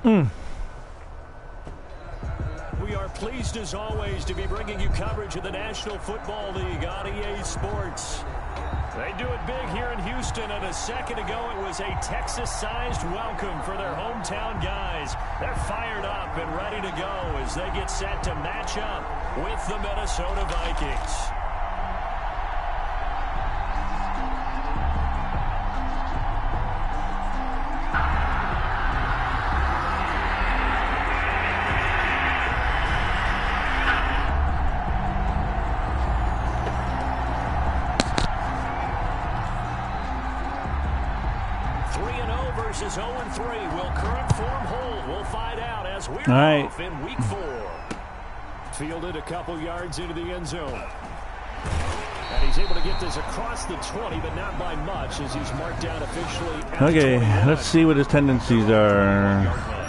We are pleased as always to be bringing you coverage of the National Football League on EA Sports. They do it big here in Houston, and a second ago it was a Texas-sized welcome for their hometown guys. They're fired up and ready to go as they get set to match up with the Minnesota Vikings. Versus 0-3. Will current form hold? We'll find out as we're off in week 4. Fielded a couple yards into the end zone. And he's able to get this across the 20, but not by much as he's marked down officially. Okay, let's see what his tendencies are.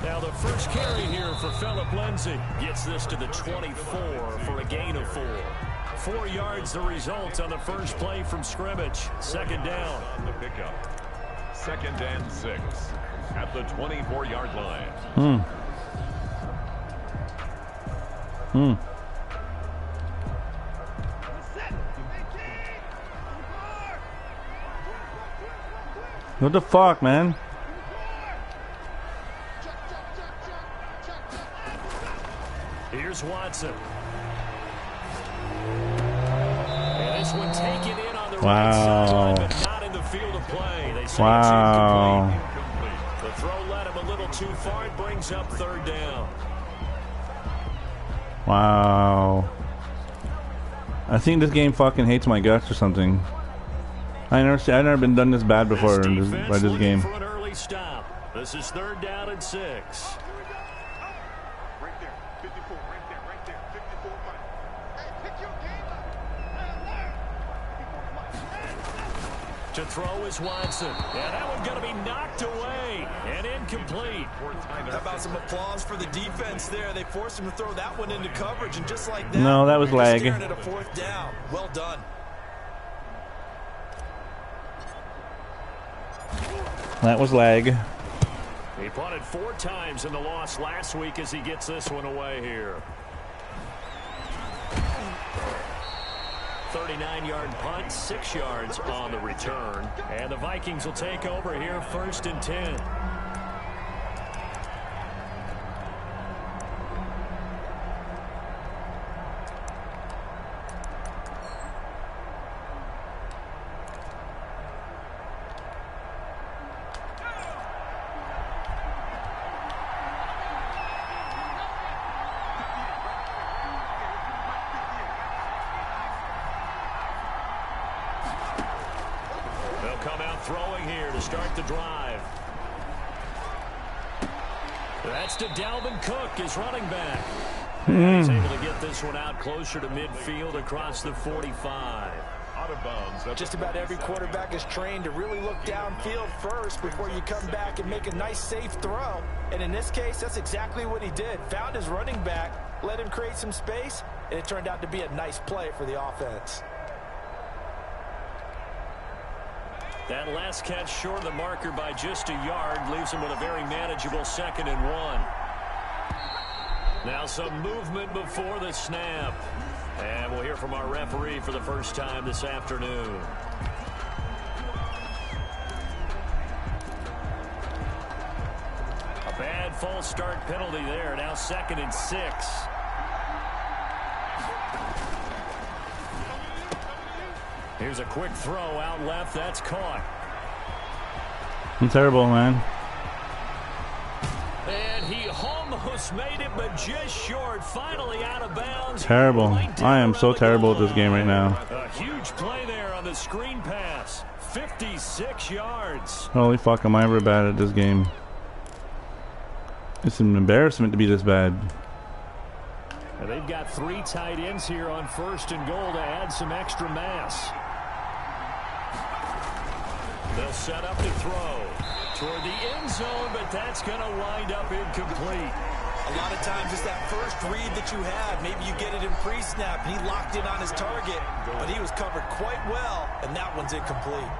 Now the first carry here for Phillip Lindsay gets this to the 24 for a gain of 4. 4 yards the result on the first play from scrimmage. Second down. On the pickup. 2nd and 6 at the 24-yard line. What the fuck, man? Here's Watson. And this one taken in on the right sideline, but not in the field of play. They say it's incomplete. The throw led him a little too far. It brings up 3rd down. Wow. I think this game fucking hates my guts or something. I've never been done this bad before by this game. For an early stop. This is 3rd down and 6. To throw is Watson. And that one's going to be knocked away and incomplete. How about some applause for the defense there? They forced him to throw that one into coverage, and just like that, no, that was lag. Staring at a 4th down. Well done. That was lag. He punted 4 times in the loss last week as he gets this one away here. 39-yard punt, 6 yards on the return. And the Vikings will take over here 1st and 10. Come out throwing here to start the drive. That's to Dalvin Cook, his running back. He's able to get this one out closer to midfield across the 45. Out of bounds. Just about every quarterback is trained to really look downfield first before you come back and make a nice, safe throw. And in this case, that's exactly what he did. Found his running back, let him create some space, and it turned out to be a nice play for the offense. That last catch short of the marker by just a yard leaves him with a very manageable 2nd and 1. Now some movement before the snap. And we'll hear from our referee for the first time this afternoon. A bad false start penalty there. Now 2nd and 6. Here's a quick throw out left. That's caught. I'm terrible, man. And he almost made it, but just short. Finally out of bounds. Terrible. I am so terrible at this game right now. A huge play there on the screen pass. 56 yards. Holy fuck, am I ever bad at this game. It's an embarrassment to be this bad. And they've got 3 tight ends here on 1st and goal to add some extra mass. They'll set up to throw toward the end zone, but that's going to wind up incomplete. A lot of times it's that first read that you have. Maybe you get it in pre-snap, and he locked in on his target, but he was covered quite well, and that one's incomplete.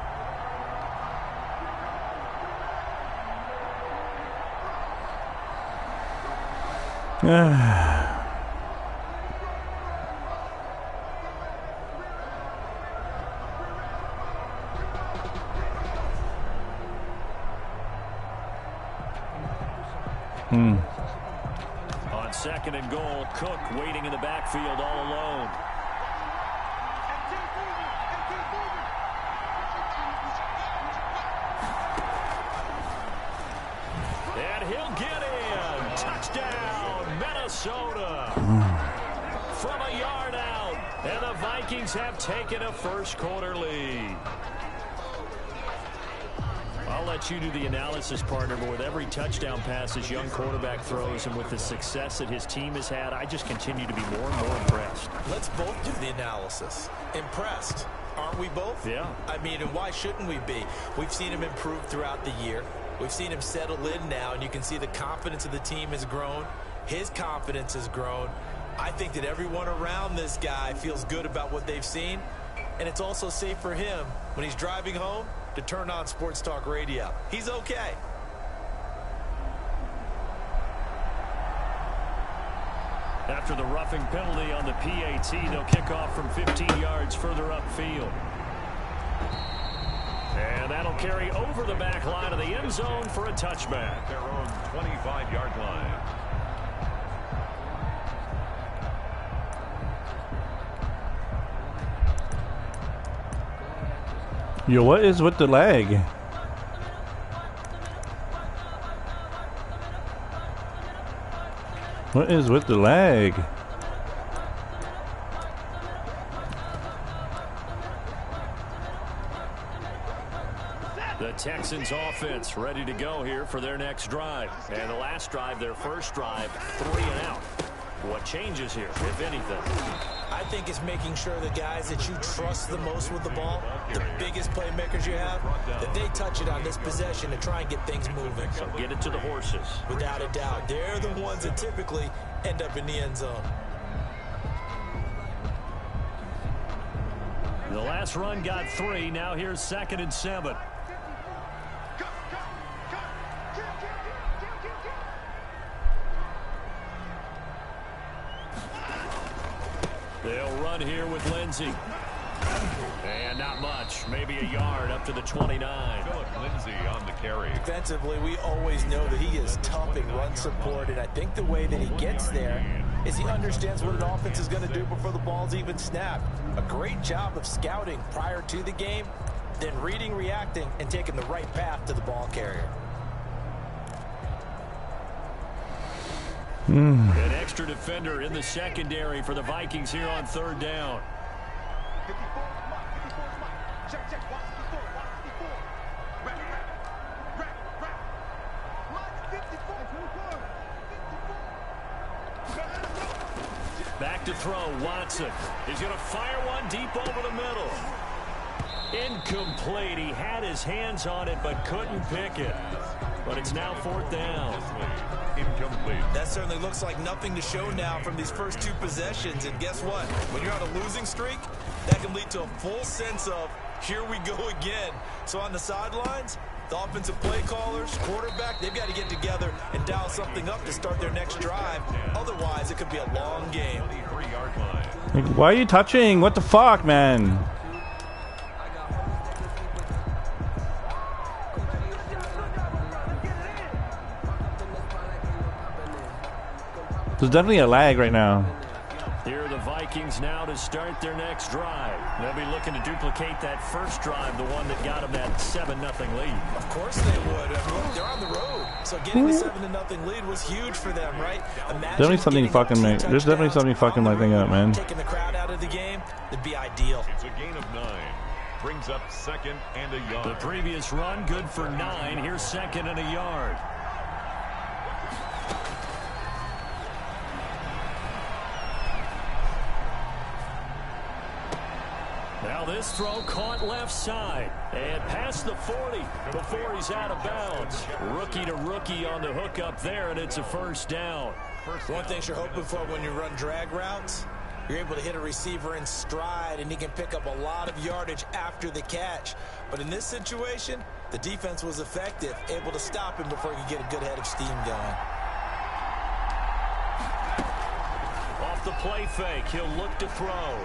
On 2nd and goal, Cook waiting in the backfield all alone. And he'll get in. Touchdown, Minnesota. From a yard out. And the Vikings have taken a first-quarter lead. I'll let you do the analysis, partner, but with every touchdown pass this young quarterback throws and with the success that his team has had, I just continue to be more and more impressed. Let's both do the analysis. Impressed. Aren't we both? Yeah. I mean, and why shouldn't we be? We've seen him improve throughout the year. We've seen him settle in now, and you can see the confidence of the team has grown. His confidence has grown. I think that everyone around this guy feels good about what they've seen, and it's also safe for him when he's driving home to turn on Sports Talk Radio. He's okay. After the roughing penalty on the PAT, they'll kick off from 15 yards further upfield. And that'll carry over the back line of the end zone for a touchback. Their own 25-yard line. Yo, what is with the lag? What is with the lag? The Texans offense ready to go here for their next drive. And the last drive, their first drive, 3 and out. What changes here, if anything? I think it's making sure the guys that you trust the most with the ball, the biggest playmakers you have, that they touch it on this possession to try and get things moving. So get it to the horses. Without a doubt. They're the ones that typically end up in the end zone. The last run got 3. Now here's 2nd and 7. They'll run here with Lindsey. And not much. Maybe a yard up to the 29. Philip Lindsay on the carry. Defensively, we always know that he is tough in run support, and I think the way that he gets there is he understands what an offense is going to do before the ball's even snapped. A great job of scouting prior to the game, then reading, reacting, and taking the right path to the ball carrier. An extra defender in the secondary for the Vikings here on 3rd down. Back to throw, Watson. He's going to fire one deep over the middle. Incomplete. He had his hands on it but couldn't pick it. But it's now 4th down. Incomplete. That certainly looks like nothing to show now from these first 2 possessions. And guess what? When you're on a losing streak, that can lead to a full sense of, here we go again. So on the sidelines, the offensive play callers, quarterback, they've got to get together and dial something up to start their next drive. Otherwise, it could be a long game. 23-yard line. Like, why are you touching? What the fuck, man? There's definitely a lag right now. Here are the Vikings now to start their next drive. They'll be looking to duplicate that first drive, the one that got them that 7-0 lead. Of course they would. I mean, they're on the road. So getting the 7-0 lead was huge for them, right? Definitely something fucking make. There's definitely something fucking my thing up, man. Taking the crowd out of the game, that'd be ideal. It's a gain of 9. Brings up 2nd and a yard. The previous run, good for 9. Here's 2nd and a yard. Now this throw caught left side and past the 40 before he's out of bounds. Rookie to rookie on the hook up there, and it's a first down. One thing you're hoping for when you run drag routes, you're able to hit a receiver in stride, and he can pick up a lot of yardage after the catch. But in this situation, the defense was effective, able to stop him before he could get a good head of steam going. Off the play fake, he'll look to throw.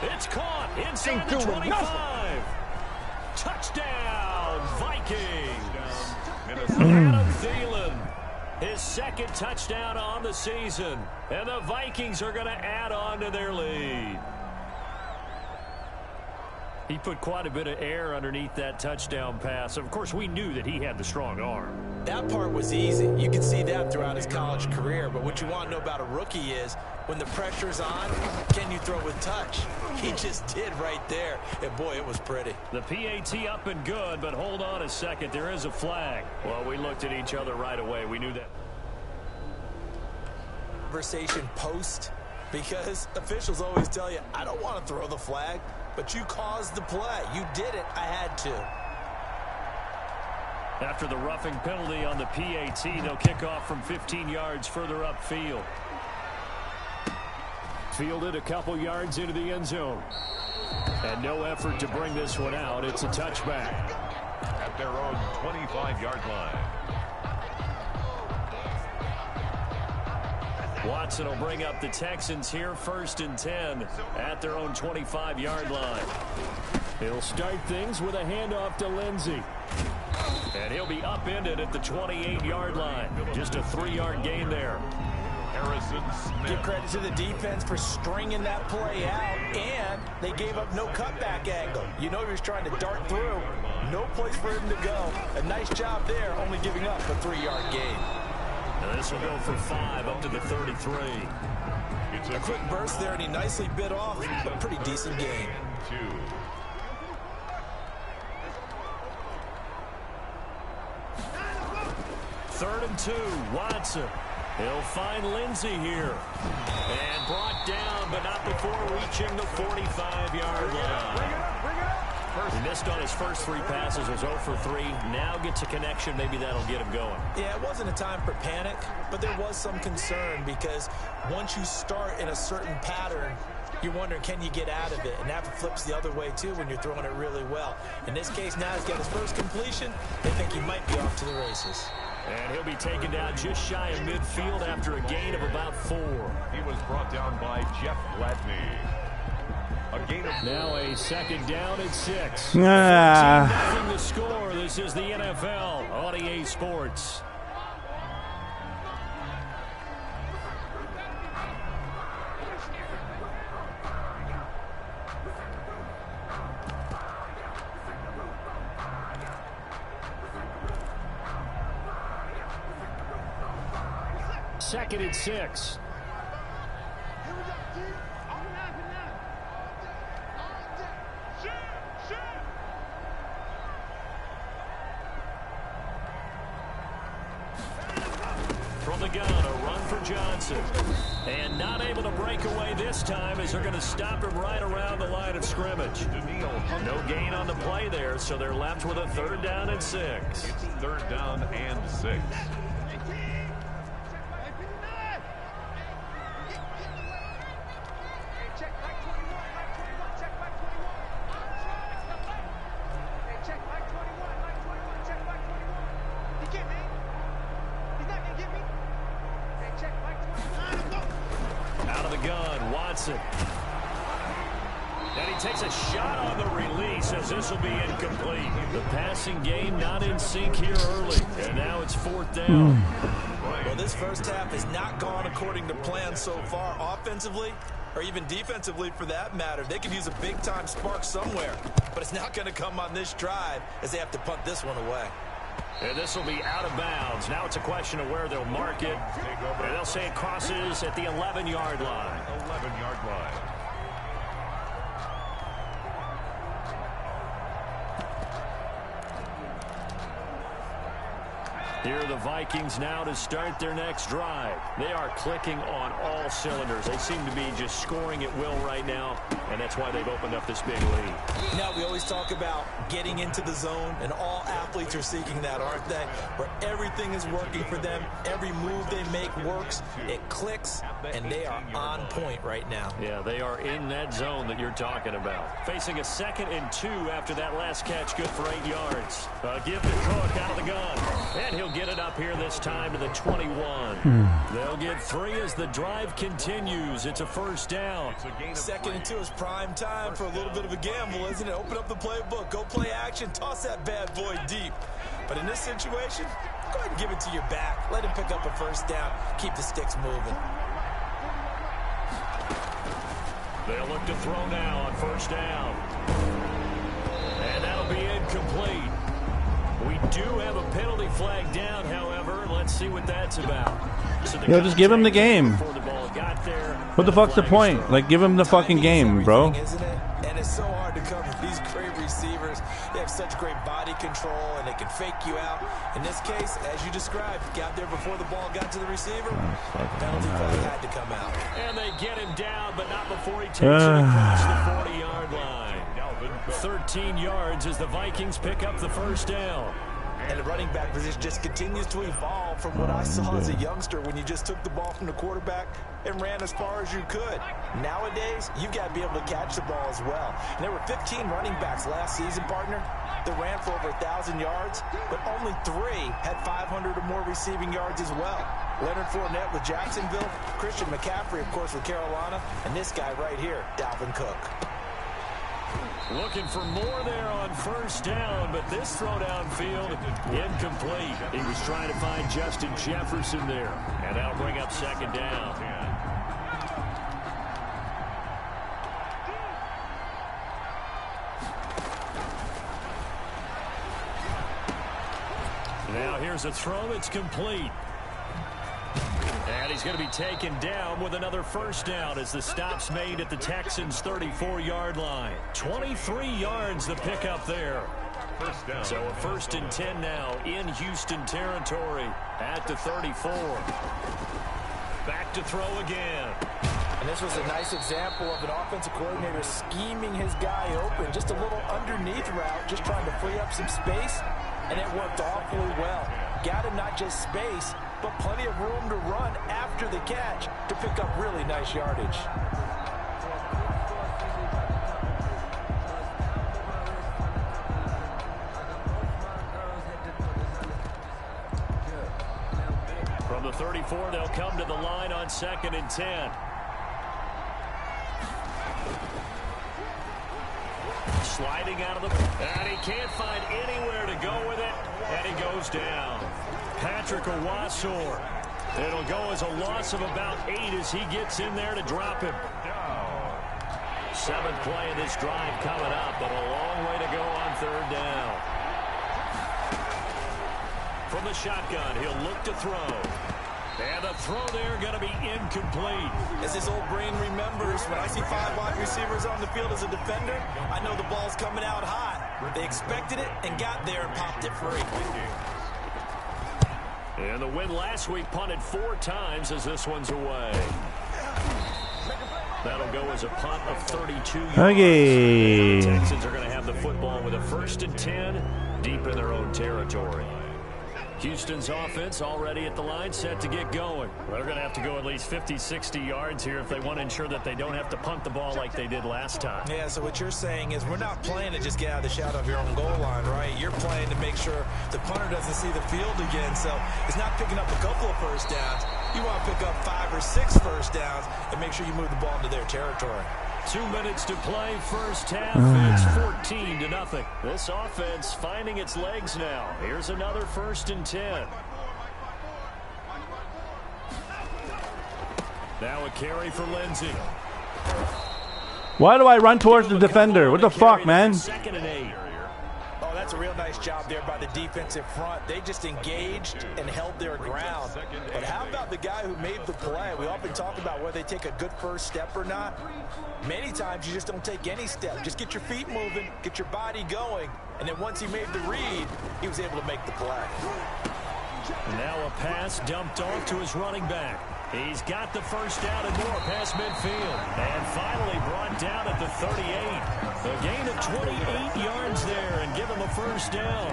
It's caught inside the 25. Touchdown, Vikings. Adam Thielen, his second touchdown on the season. And the Vikings are going to add on to their lead. He put quite a bit of air underneath that touchdown pass. Of course, we knew that he had the strong arm. That part was easy. You can see that throughout his college career. But what you want to know about a rookie is when the pressure's on, can you throw with touch? He just did right there. And, boy, it was pretty. The PAT up and good, but hold on a second. There is a flag. Well, we looked at each other right away. We knew that. Conversation post, because officials always tell you, I don't want to throw the flag, but you caused the play. You did it. I had to. After the roughing penalty on the PAT, they'll kick off from 15 yards further upfield. Fielded a couple yards into the end zone. And no effort to bring this one out. It's a touchback. At their own 25-yard line. Watson will bring up the Texans here, 1st and 10 at their own 25-yard line. He'll start things with a handoff to Lindsey. And he'll be upended at the 28-yard line. Just a 3-yard gain there. Harrison Smith. Give credit to the defense for stringing that play out, and they gave up no cutback angle. You know he was trying to dart through. No place for him to go. A nice job there, only giving up a 3-yard gain. Now this will go for 5 up to the 33. It's A quick burst there, and he nicely bit off, but pretty decent gain. 2. Third and 2, Watson. He'll find Lindsey here. And brought down, but not before reaching the 45-yard line. He missed on his first 3 passes, was 0 for 3. Now gets a connection. Maybe that'll get him going. Yeah, it wasn't a time for panic, but there was some concern because once you start in a certain pattern, you're wondering, can you get out of it? And that flips the other way, too, when you're throwing it really well. In this case, now he's got his first completion. They think he might be off to the races. And he'll be taken down just shy of midfield after a gain of about 4. He was brought down by Jeff Gladney. A gain of Now a second down and 6. Ah. 14-0 the score. This is the NFL on EA Sports. Second and 6. From the gun, a run for Johnson. And not able to break away this time as they're going to stop him right around the line of scrimmage. No gain on the play there, so they're left with a 3rd down and 6. It's 3rd down and 6. Out of the gun, Watson. And he takes a shot on the release as this will be incomplete. The passing game not in sync here early. And now it's 4th down. Well, this first half has not gone according to plan so far offensively or even defensively for that matter. They could use a big-time spark somewhere, but it's not going to come on this drive as they have to punt this one away. And this will be out of bounds. Now it's a question of where they'll mark it. And they'll say it crosses at the 11-yard line. 11-yard line. Here are the Vikings now to start their next drive. They are clicking on all cylinders. They seem to be just scoring at will right now, and that's why they've opened up this big lead. Now, we always talk about getting into the zone, and all athletes are seeking that, aren't they? Where everything is working for them. Every move they make works. It clicks, and they are on point right now. Yeah, they are in that zone that you're talking about. Facing a 2nd and 2 after that last catch, good for 8 yards. Give to Cook out of the gun, and he'll get it up here this time to the 21. They'll get 3 as the drive continues. It's a first down. 2nd and 2 is prime time for a little bit of a gamble, isn't it? Open up the playbook, go play action, toss that bad boy deep. But in this situation, go ahead and give it to your back. Let him pick up a first down. Keep the sticks moving. They'll look to throw now on first down. And that'll be incomplete. We do have a penalty flag down, however. Let's see what that's about. So just give him the game. What the fuck's the point? Like, give him the fucking game, bro. Isn't it? And it's so hard to cover these great receivers. They have such great body control, and they can fake you out. In this case, as you described, got there before the ball got to the receiver. Penalty flag had to come out. And they get him down, but not before he takes it across the 40-yard line. 13 yards as the Vikings pick up the first down. And the running back position just continues to evolve from what I saw as a youngster when you just took the ball from the quarterback and ran as far as you could. Nowadays, you've got to be able to catch the ball as well. And there were 15 running backs last season, partner, that ran for over 1,000 yards, but only 3 had 500 or more receiving yards as well. Leonard Fournette with Jacksonville, Christian McCaffrey, of course, with Carolina, and this guy right here, Dalvin Cook. Looking for more there on first down, but this throw downfield, incomplete. He was trying to find Justin Jefferson there, and that'll bring up second down. Now here's a throw that's complete. And he's going to be taken down with another first down as the stop's made at the Texans' 34-yard line. 23 yards the pickup there. So a 1st and 10 now in Houston territory at the 34. Back to throw again. And this was a nice example of an offensive coordinator scheming his guy open. Just a little underneath route, just trying to free up some space, and it worked awfully well. Got him not just space, but plenty of room to run after the catch to pick up really nice yardage. From the 34, they'll come to the line on 2nd and 10. Sliding out of the... And he can't find anywhere to go with it, and he goes down. Patrick Owasor. It'll go as a loss of about 8 as he gets in there to drop him. 7th play of this drive coming up, but a long way to go on 3rd down. From the shotgun, he'll look to throw. And the throw there going to be incomplete. As his old brain remembers, when I see 5 wide receivers on the field as a defender, I know the ball's coming out hot. They expected it and got there and popped it free. And the win last week punted 4 times as this one's away. That'll go as a punt of 32 yards. Okay. The Texans are going to have the football with a 1st and 10 deep in their own territory. Houston's offense already at the line, set to get going. Well, they're going to have to go at least 50, 60 yards here if they want to ensure that they don't have to punt the ball like they did last time. Yeah, so what you're saying is we're not playing to just get out of the shadow of your own goal line, right? You're playing to make sure the punter doesn't see the field again. So it's not picking up a couple of first downs. You want to pick up 5 or 6 first downs and make sure you move the ball into their territory. 2 minutes to play, first half. It's 14-0. This offense finding its legs now. Here's another 1st and 10. Now a carry for Lindsey. Why do I run towards the defender? What the fuck, man? 2nd and 8. Oh, that's a real nice job there by the defensive front. They just engaged and held their ground. But how about the guy who made the play? We often talk about whether they take a good first step or not. Many times you just don't take any step. Just get your feet moving, get your body going, and then once he made the read, he was able to make the play. Now a pass dumped off to his running back. He's got the first down and more past midfield. And finally brought down at the 38. A gain of 28 yards there and give him a first down.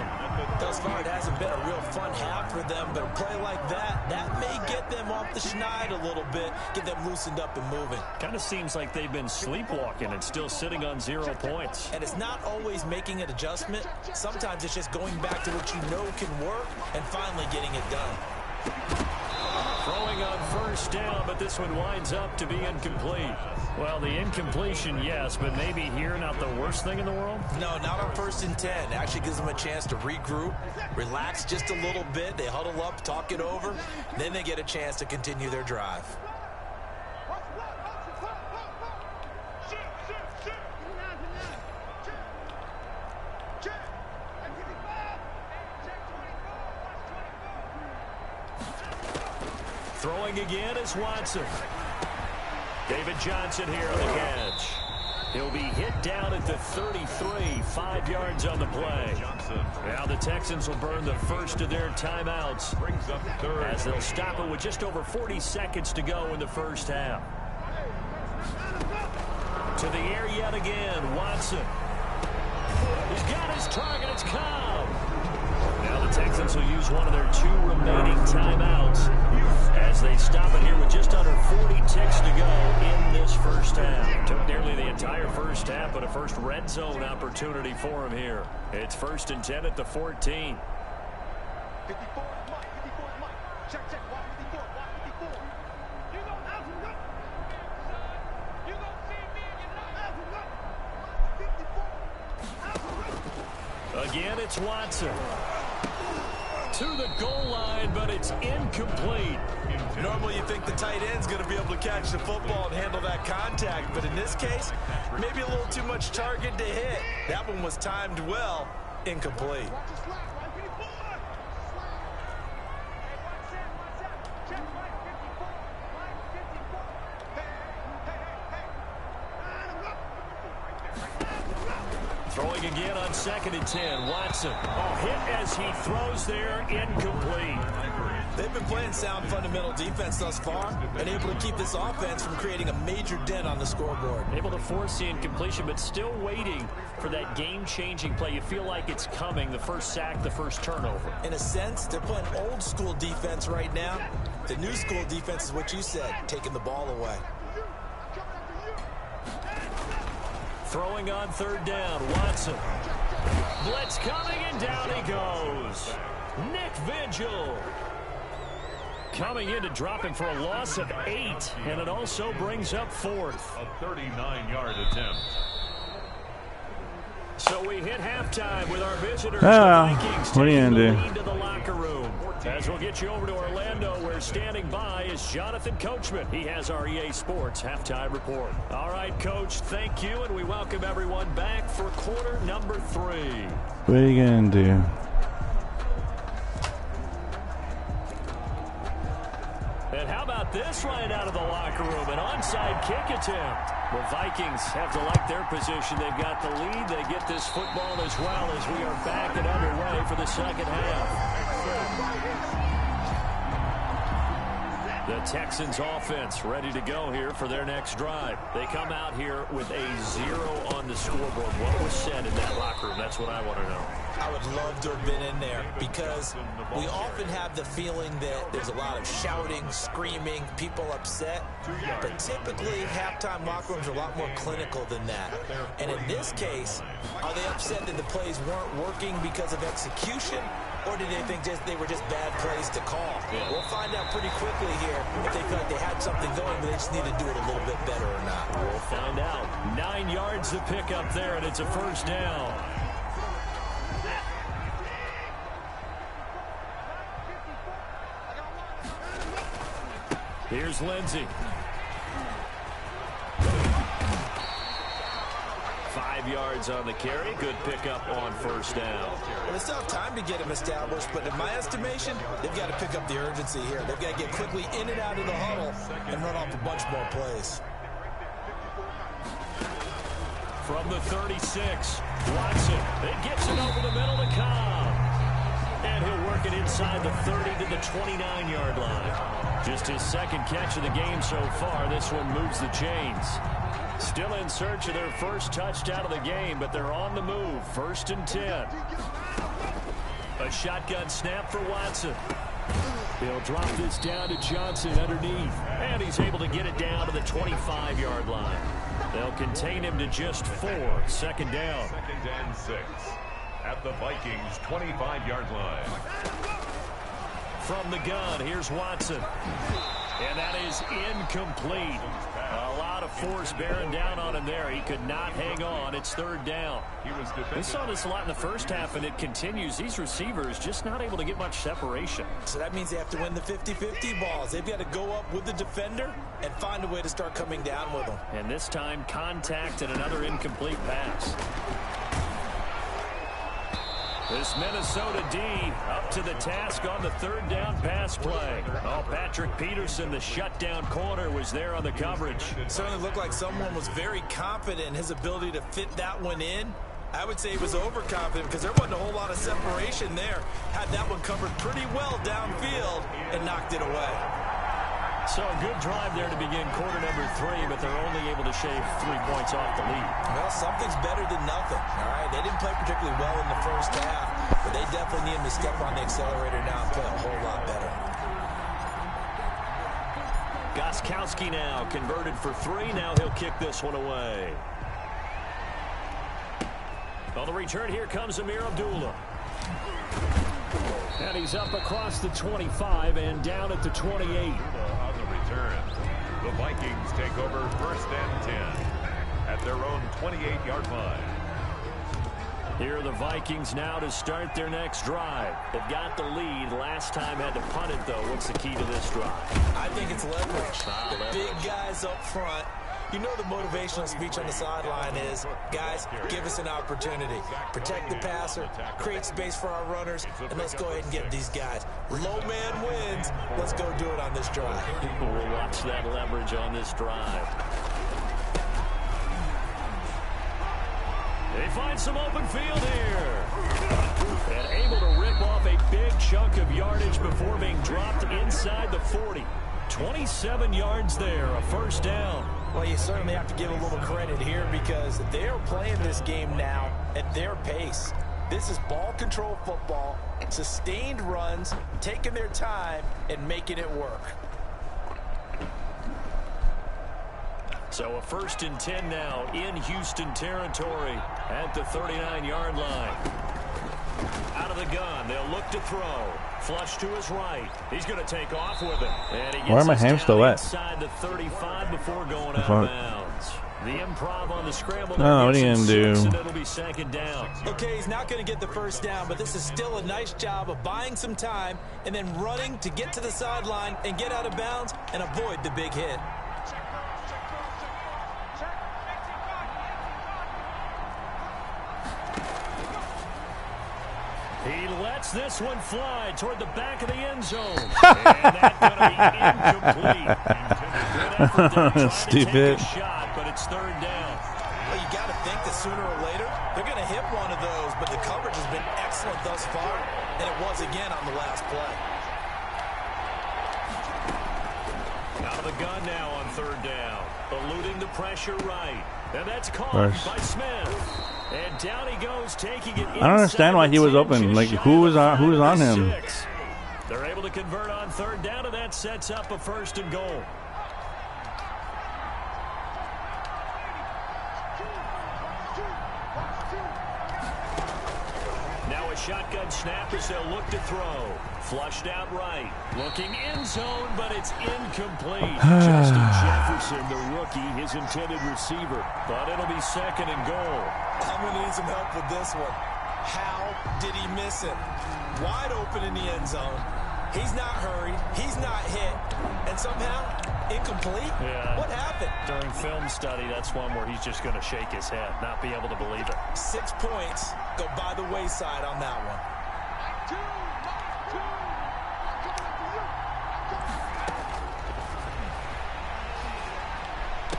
Thus far, it hasn't been a real fun half for them, but a play like that may get them off the schneid a little bit, get them loosened up and moving. Kind of seems like they've been sleepwalking and still sitting on 0 points. And it's not always making an adjustment. Sometimes it's just going back to what you know can work and finally getting it done. Throwing on first down, but this one winds up to be incomplete. Well, the incompletion, yes, but maybe here not the worst thing in the world? No, not on 1st and 10. It actually gives them a chance to regroup, relax just a little bit. They huddle up, talk it over. Then they get a chance to continue their drive. Throwing again is Watson. David Johnson here on the catch. He'll be hit down at the 33, 5 yards on the play. Now the Texans will burn the first of their timeouts as they'll stop it with just over 40 seconds to go in the first half. To the air yet again, Watson. He's got his target, it's Cobb. Now the Texans will use one of their 2 remaining timeouts as they stop it here with just under 40 ticks to go in this first half. Took nearly the entire first half, but a first red zone opportunity for him here. It's 1st and 10 at the 14. Again, it's Watson. To the goal line, but it's incomplete. Normally you think the tight end's going to be able to catch the football and handle that contact, but in this case, maybe a little too much target to hit. That one was timed well, incomplete. Throwing again on 2nd and 10. Watson. Hit as he throws there, incomplete. They've been playing sound fundamental defense thus far and able to keep this offense from creating a major dent on the scoreboard. Able to force the incompletion, but still waiting for that game-changing play. You feel like it's coming, the first sack, the first turnover. In a sense, they're playing old school defense right now. The new school defense is what you said, taking the ball away. Throwing on 3rd down, Watson. Blitz coming, and down he goes. Nick Vigil coming in to drop him for a loss of 8, and it also brings up 4th. A 39-yard attempt. So we hit halftime with our visitors, the Vikings, taking the lead to the locker room. As we'll get you over to Orlando, where standing by is Jonathan Coachman. He has our EA Sports halftime report. All right, Coach, thank you, and we welcome everyone back for quarter number 3. What are you going to do? And how about this right out of the locker room? An onside kick attempt. The Vikings have to like their position. They've got the lead. They get this football as well as we are back and underway for the second half. The Texans offense ready to go here for their next drive. They come out here with a 0 on the scoreboard. What was said in that locker room? That's what I want to know. I would love to have been in there because we often have the feeling that there's a lot of shouting, screaming, people upset. But typically, halftime locker rooms are a lot more clinical than that. And in this case, are they upset that the plays weren't working because of execution? Or did they think they were just bad plays to call? Yeah. We'll find out pretty quickly here if they feel like they had something going, but they just need to do it a little bit better or not. We'll find out. 9 yards to pick up there, and it's a first down. Here's Lindsey. 5 yards on the carry. Good pickup on first down. Well, they still have time to get him established, but in my estimation, they've got to pick up the urgency here. They've got to get quickly in and out of the huddle and run off a bunch more plays. From the 36, Watson. It gets it over the middle to Cobb. And And he'll work it inside the 30 to the 29-yard line. Just his second catch of the game so far. This one moves the chains. Still in search of their first touchdown of the game, but they're on the move. 1st and 10. A shotgun snap for Watson. He'll drop this down to Johnson underneath. And he's able to get it down to the 25-yard line. They'll contain him to just 4. 2nd down. 2nd and 6. At the Vikings' 25-yard line. From the gun, here's Watson. And that is incomplete. A lot of force bearing down on him there. He could not hang on. It's 3rd down. We saw this a lot in the first half, and it continues. These receivers just not able to get much separation. So that means they have to win the 50-50 balls. They've got to go up with the defender and find a way to start coming down with them. And this time, contact and another incomplete pass. This Minnesota D up to the task on the 3rd down pass play. Oh, Patrick Peterson, the shutdown corner, was there on the coverage. Certainly looked like someone was very confident in his ability to fit that one in. I would say he was overconfident because there wasn't a whole lot of separation there. Had that one covered pretty well downfield and knocked it away. So a good drive there to begin quarter number 3, but they're only able to shave 3 points off the lead. Well, something's better than nothing. All right, they didn't play particularly well in the first half, but they definitely need him to step on the accelerator now and play a whole lot better. Gostkowski now converted for 3. Now he'll kick this one away. On the return, here comes Amir Abdullah. And he's up across the 25 and down at the 28. On the return, the Vikings take over 1st and 10 at their own 28-yard line. Here are the Vikings now to start their next drive. They've got the lead. Last time had to punt it, though. What's the key to this drive? I think it's leverage. The big guys up front. You know the motivational speech on the sideline is, guys, give us an opportunity. Protect the passer, create space for our runners, and let's go ahead and get these guys. Low man wins. Let's go do it on this drive. We'll watch that leverage on this drive. They find some open field here. And able to rip off a big chunk of yardage before being dropped inside the 40. 27 yards there, a 1st down. Well, you certainly have to give a little credit here because they're playing this game now at their pace. This is ball control football, sustained runs, taking their time, and making it work. So a 1st and 10 now in Houston territory at the 39-yard line. Out of the gun, they'll look to throw. Flush to his right. He's going to take off with it. And he gets Why are my hands still wet? Inside the 35 before going out of bounds. The improv on the scramble. Oh, what are you going to do? And it'll be 2nd down. Okay, he's not going to get the 1st down, but this is still a nice job of buying some time and then running to get to the sideline and get out of bounds and avoid the big hit. He lets this one fly toward the back of the end zone. And that's going to be incomplete. Good effort there, trying Stupid. to take a shot, but it's 3rd down. Well, you got to think that sooner or later they're going to hit one of those, but the coverage has been excellent thus far, and it was again on the last play. Out of the gun now on 3rd down. Eluding the pressure right. And that's caught by Smith. And down he goes, taking it. I don't understand why he was open. Like, who was on him? They're able to convert on 3rd down, and that sets up a 1st and goal. Now a shotgun snap as they'll look to throw. Flushed out right. Looking end zone, but it's incomplete. Justin Jefferson, the rookie, his intended receiver. But it'll be 2nd and goal. I'm going to need some help with this one. How did he miss it? Wide open in the end zone. He's not hurried. He's not hit. And somehow, incomplete? Yeah. What happened? During film study, that's one where he's just going to shake his head, not be able to believe it. 6 points go by the wayside on that one.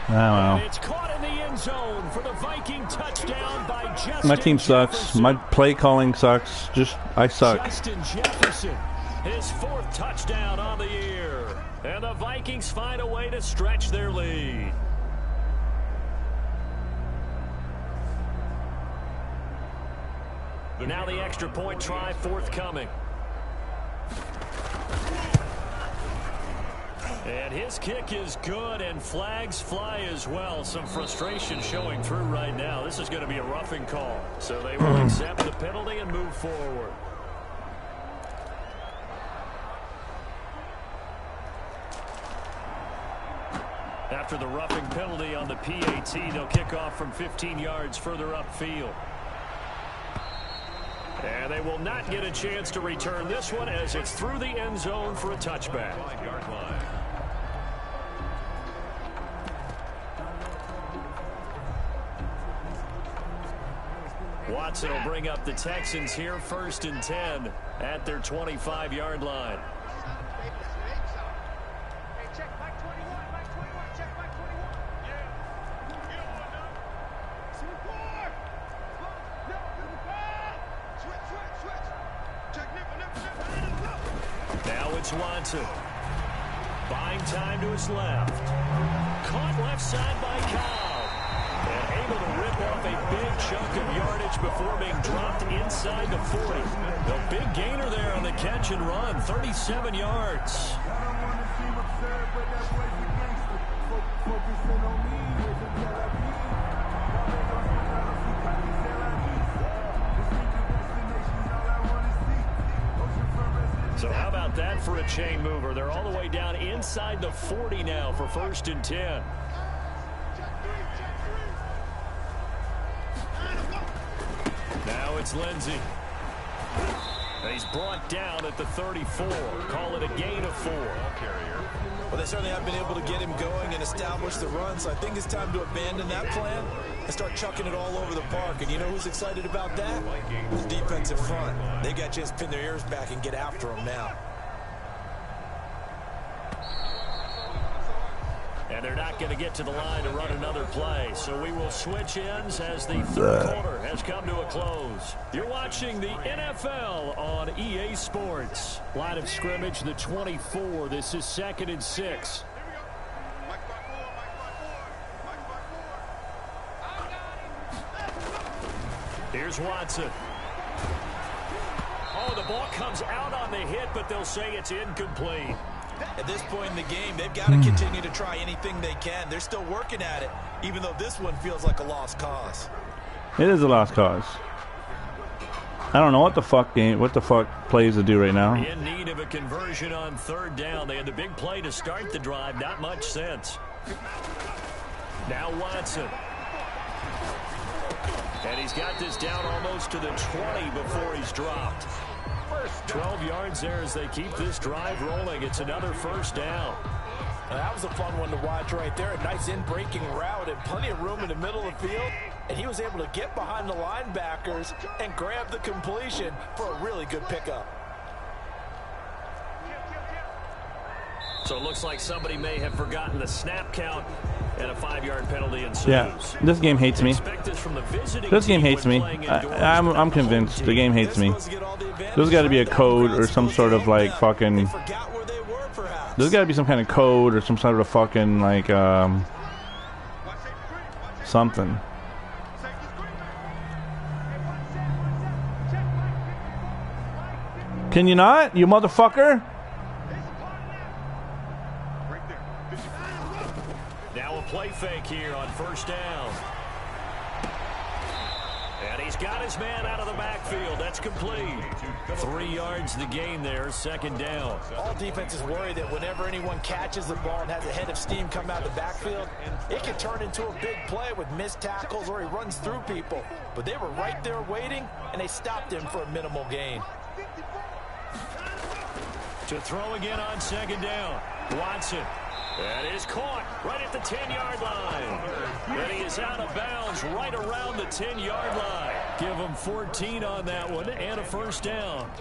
wow. It's caught in the end zone for the Viking touchdown by Justin My team sucks. Jefferson. My play calling sucks. I suck. Justin Jefferson, his 4th touchdown on the year. And the Vikings find a way to stretch their lead. Now the extra point try forthcoming. And his kick is good, and flags fly as well. Some frustration showing through right now. This is going to be a roughing call. So they will accept the penalty and move forward. After the roughing penalty on the PAT, they'll kick off from 15 yards further upfield. And they will not get a chance to return this one as it's through the end zone for a touchback. 5-yard line. Watson will bring up the Texans here, 1st and 10 at their 25-yard line. Now it's Watson. Buying time to his left. Caught left side by Cobb. And able to rip off a big chunk of yardage before being dropped inside the 40. The big gainer there on the catch and run, 37 yards. So how about that for a chain mover? They're all the way down inside the 40 now for 1st and 10. Now it's Lindsey. He's brought down at the 34. Call it a gain of 4. Well, they certainly have been able to get him going and establish the run, so I think it's time to abandon that plan and start chucking it all over the park. And you know who's excited about that? The defensive front. They got a chance to pin their ears back and get after him now. And they're not going to get to the line to run another play. So we will switch ends as the 3rd quarter has come to a close. You're watching the NFL on EA Sports. Line of scrimmage, the 24. This is 2nd and 6. Here's Watson. Oh, the ball comes out on the hit, but they'll say it's incomplete. At this point in the game, they've got to continue to try anything they can. They're still working at it, even though this one feels like a lost cause. It is a lost cause. I don't know what the fuck plays to do right now. In need of a conversion on 3rd down. They had the big play to start the drive. Not much sense. Now Watson. And he's got this down almost to the 20 before he's dropped. 12 yards there as they keep this drive rolling. It's another 1st down. That was a fun one to watch right there. A nice in-breaking route and plenty of room in the middle of the field. And he was able to get behind the linebackers and grab the completion for a really good pickup. So it looks like somebody may have forgotten the snap count, and a 5-yard penalty ensues. Yeah, this game hates me. This game hates me. I'm convinced the game hates me. There's got to be a code or some sort of like fucking. There's got to be some kind of code or some sort of fucking like something. Can you not, you motherfucker? Now a play fake here on 1st down. And he's got his man out of the backfield. That's complete. 3 yards the gain there, 2nd down. All defenses worry that whenever anyone catches the ball and has a head of steam come out of the backfield, it can turn into a big play with missed tackles or he runs through people. But they were right there waiting, and they stopped him for a minimal gain. To throw again on 2nd down. Watson. That is caught right at the 10-yard line. And he is out of bounds right around the 10-yard line. Give him 14 on that one and a 1st down.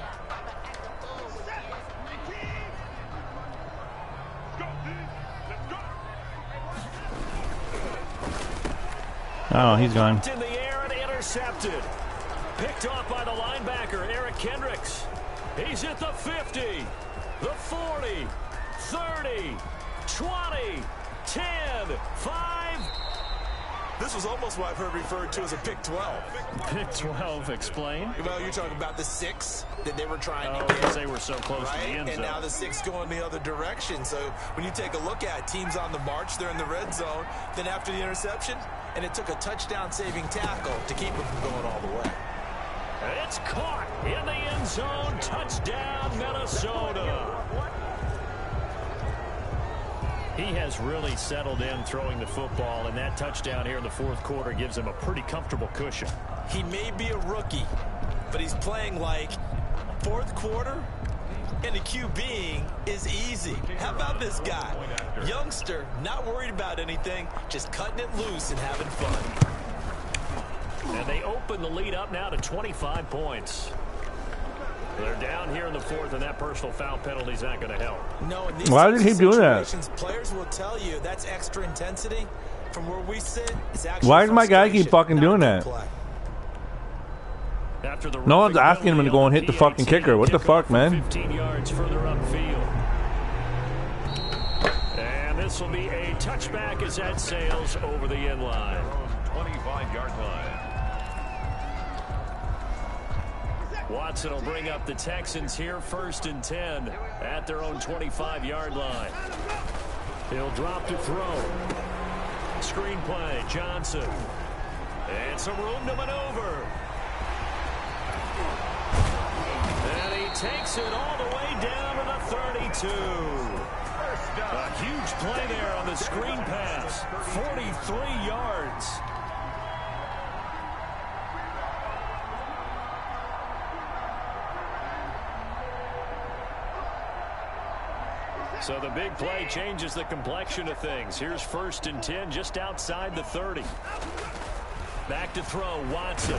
Oh, he's gone. In the air and intercepted. Picked off by the linebacker, Eric Kendricks. He's at the 50, the 40, 30, 20, 10, 5. This was almost what I've heard referred to as a pick 12. Pick 12, explain. Well, you're talking about the 6 that they were trying to get. Because they were so close right? to the end zone. And now the 6 going the other direction. So when you take a look at teams on the march, they're in the red zone. Then after the interception, and it took a touchdown-saving tackle to keep them from going all the way. It's caught in the end zone. Touchdown, Minnesota. He has really settled in throwing the football, and that touchdown here in the fourth quarter gives him a pretty comfortable cushion. He may be a rookie, but he's playing like fourth quarter, and the QBing is easy. How about this guy? Youngster, not worried about anything, just cutting it loose and having fun. And they open the lead up now to 25 points. They're down here in the fourth, and that personal foul penalty is not going to help. No, in these Why did he do that? Players will tell you that's extra intensity. From where we sit, it's actually why does my guy keep fucking doing that? No one's asking him to go and hit the fucking kicker. What the fuck, man? 15 yards further upfield. And this will be a touchback as that sails over the end line. 25-yard line. Watson will bring up the Texans here, 1st and 10 at their own 25-yard line. He'll drop to throw. Screen play, Johnson. And some room to maneuver. And he takes it all the way down to the 32. A huge play there on the screen pass. 43 yards. So the big play changes the complexion of things. Here's 1st and 10 just outside the 30. Back to throw, Watson.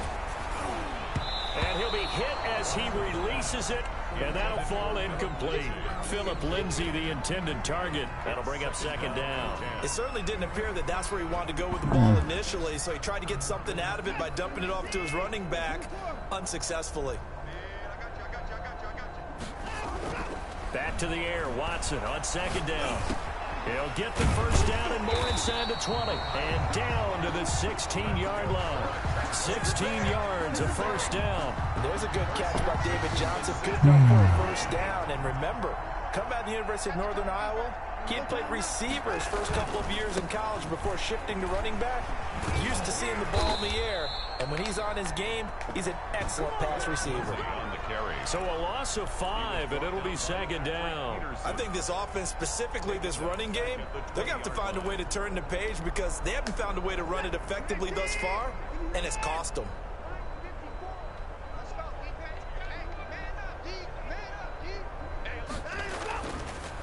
And he'll be hit as he releases it, and that'll fall incomplete. Philip Lindsay, the intended target. That'll bring up 2nd down. It certainly didn't appear that that's where he wanted to go with the ball initially, so he tried to get something out of it by dumping it off to his running back unsuccessfully. Back to the air, Watson on 2nd down. He'll get the 1st down and more inside the 20. And down to the 16-yard line. 16 yards, a 1st down. There's a good catch by David Johnson. Good enough for a 1st down. And remember, come out of the University of Northern Iowa, he had played receiver his first couple of years in college before shifting to running back. Used to seeing the ball in the air. And when he's on his game, he's an excellent pass receiver. So a loss of 5, and it'll be 2nd down. I think this offense, specifically this running game, they're going to have to find a way to turn the page because they haven't found a way to run it effectively thus far, and it's cost them.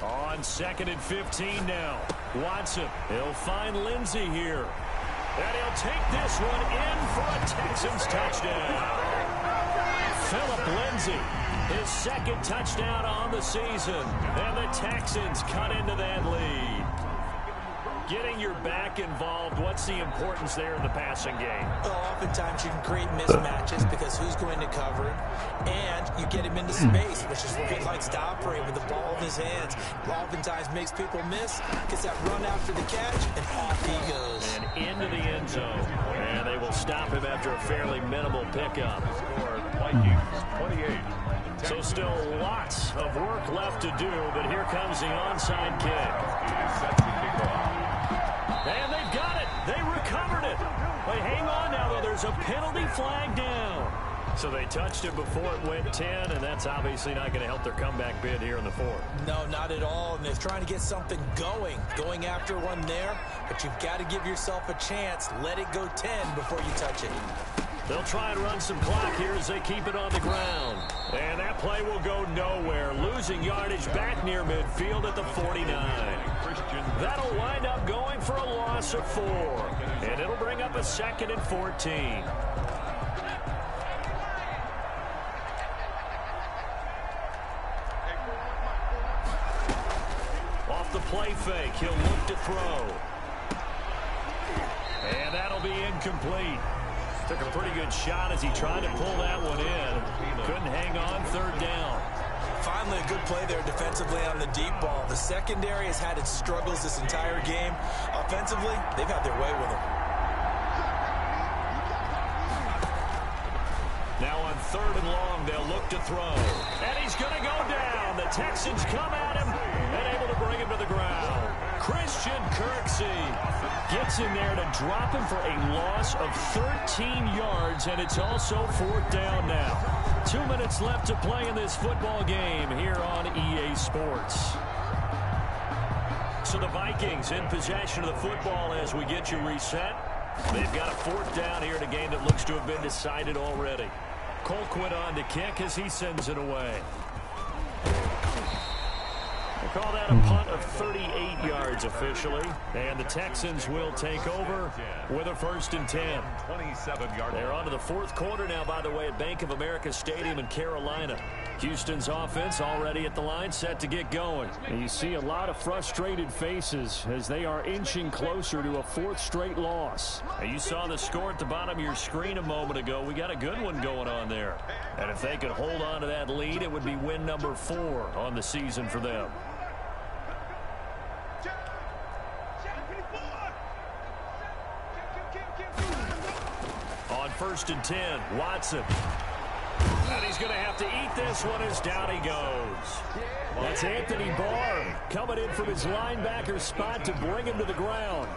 On 2nd and 15 now. Watson, he'll find Lindsay here. And he'll take this one in for a Texans touchdown. Philip Lindsay, his 2nd touchdown on the season. And the Texans cut into that lead. Getting your back involved, what's the importance there in the passing game? Well, oftentimes you can create mismatches because who's going to cover it, and you get him into space, which is where he likes to operate with the ball in his hands. Oftentimes makes people miss, gets that run after the catch, and off he goes. And into the end zone. And they will stop him after a fairly minimal pickup. Score Vikings 28. So still lots of work left to do, but here comes the onside kick. Set to kick off. And they've got it. They recovered it. But hang on now, though. There's a penalty flag down. So they touched it before it went 10, and that's obviously not going to help their comeback bid here in the fourth. No, not at all. And they're trying to get something going after one there. But you've got to give yourself a chance. Let it go 10 before you touch it. They'll try and run some clock here as they keep it on the ground. And that play will go nowhere. Losing yardage back near midfield at the 49. That'll wind up going for a loss of 4. And it'll bring up a 2nd and 14. Off the play fake, he'll look to throw. And that'll That'll be incomplete. Took a pretty good shot as he tried to pull that one in. Couldn't hang on, third down. Finally, a good play there defensively on the deep ball. The secondary has had its struggles this entire game. Offensively, they've had their way with him. Now on third and long, they'll look to throw. And he's going to go down. The Texans come at him and able to bring him to the ground. Christian Kirksey gets in there to drop him for a loss of 13 yards, and it's also fourth down now. 2 minutes left to play in this football game here on EA Sports. So the Vikings in possession of the football as we get you reset. They've got a fourth down here in a game that looks to have been decided already. Colquitt on to kick as he sends it away. They call that a punt of 38 yards officially. And the Texans will take over with a 1st and 10. 27-yard. They're on to the fourth quarter now, by the way, at Bank of America Stadium in Carolina. Houston's offense already at the line, set to get going. And you see a lot of frustrated faces as they are inching closer to a 4th straight loss. And you saw the score at the bottom of your screen a moment ago. We got a good one going on there. And if they could hold on to that lead, it would be win number 4 on the season for them. On 1st and 10, Watson. And he's going to have to eat this one as down he goes. That's Anthony Barr coming in from his linebacker spot to bring him to the ground.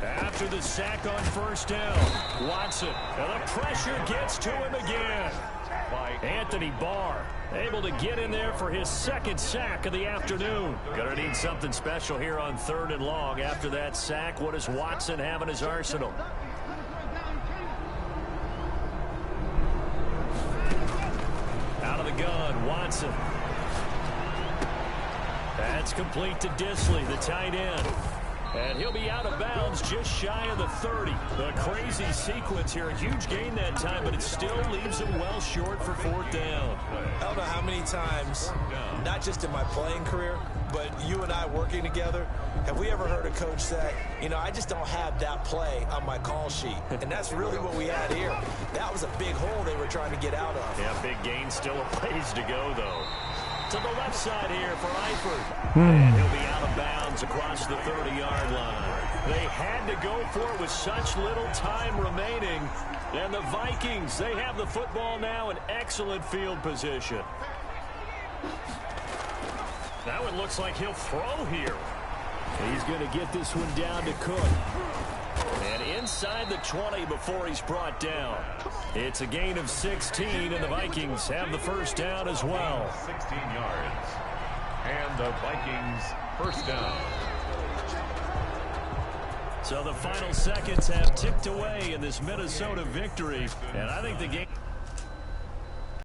After the sack on 1st down, Watson. And the pressure gets to him again. By Anthony Barr, able to get in there for his 2nd sack of the afternoon. Gonna need something special here on 3rd and long. After that sack, what does Watson have in his arsenal? Out of the gun, Watson. That's complete to Disley, the tight end. And he'll be out of bounds just shy of the 30. A crazy sequence here. A huge gain that time, but it still leaves him well short for 4th down. I don't know how many times, not just in my playing career, but you and I working together, have we ever heard a coach say, you know, I just don't have that play on my call sheet. And that's really what we had here. That was a big hole they were trying to get out of. Yeah, big gain, still a ways to go, though. To the left side here for Eifert. And he'll be out of bounds across the 30-yard line. They had to go for it with such little time remaining. And the Vikings, they have the football now in excellent field position. That one looks like he'll throw here. He's going to get this one down to Cook. And inside the 20 before he's brought down. It's a gain of 16, and the Vikings have the 1st down as well. 16 yards. And the Vikings 1st down. So the final seconds have ticked away in this Minnesota victory. And I think the game...